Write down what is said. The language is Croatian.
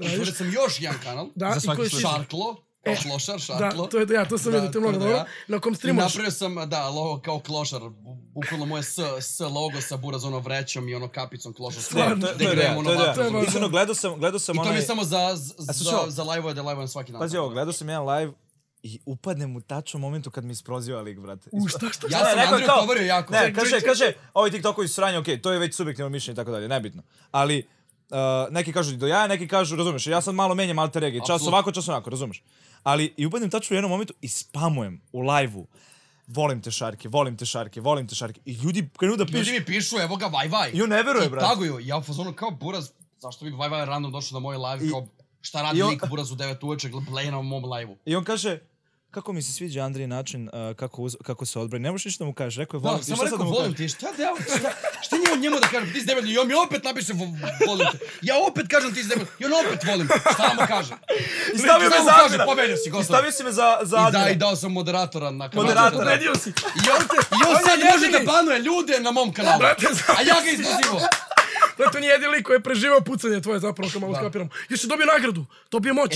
Otvorio sam još jedan kanal. Da, i koji si... Šarklo. Kao klošar, šarklo. Da, to sam vidio, to je mnogo dobro. Na kom streamuješ? Napravio sam, da, logo kao klošar. Bukvalno moje S logo sa buraz ono vrećom i ono kapicom klošar. To je iskreno, gledao sam onaj... I to mi je samo za live-ove, da live-ujem svaki dan. Pazi ovo, gledao sam jedan live i upadnem u tačnom momentu kad mi isproziva lik, brate. Šta? Ja sam Andriju tovario jako. Ne, kaže, ovi TikTokovi su sranje, okej, to je već subjektivno mišljenje i tako dalje, nebitno. Ali, neki kažu do jaja, neki kažu, razumeš, ja sad malo menjam alter ego, čas ovako, čas onako, razumeš. Ali, i upadnem tačno u jednom momentu i spamujem u live-u. Volim te šarke. I ljudi krenu da pišu. Ljudi mi pišu, evo ga, vaj. I on ne veruje, brate. I taguju, ja u fazonu kao buraz, zašto bi vaj random došao na moj live, kao šta radi lik buraz u 9 uveče, bleje na mom live-u. I on kaže, kako mi se sviđa Andriji način kako se odbrani. Ne možeš ništa da mu kažeš, rekao je volim ti. Samo rekao volim ti, šta njemu da kažem, ti si debil, i on mi opet napiše volim te. Ja opet kažem ti si debil, i on opet volim te. Šta mu kaže? I stavio me za Andrija. Pobedio si, gotovo. I stavio si me za Andrija. I dao sam moderatora na kanalu. Moderatora. Pobedio si. I on sad može da banuje ljude na mom kanalu. A ja ga izbazivo. To nije jedini lik koji je preživao pucanje tvoje zapravo, kao malo skapiram. Još je dobio nagradu, dobio moć.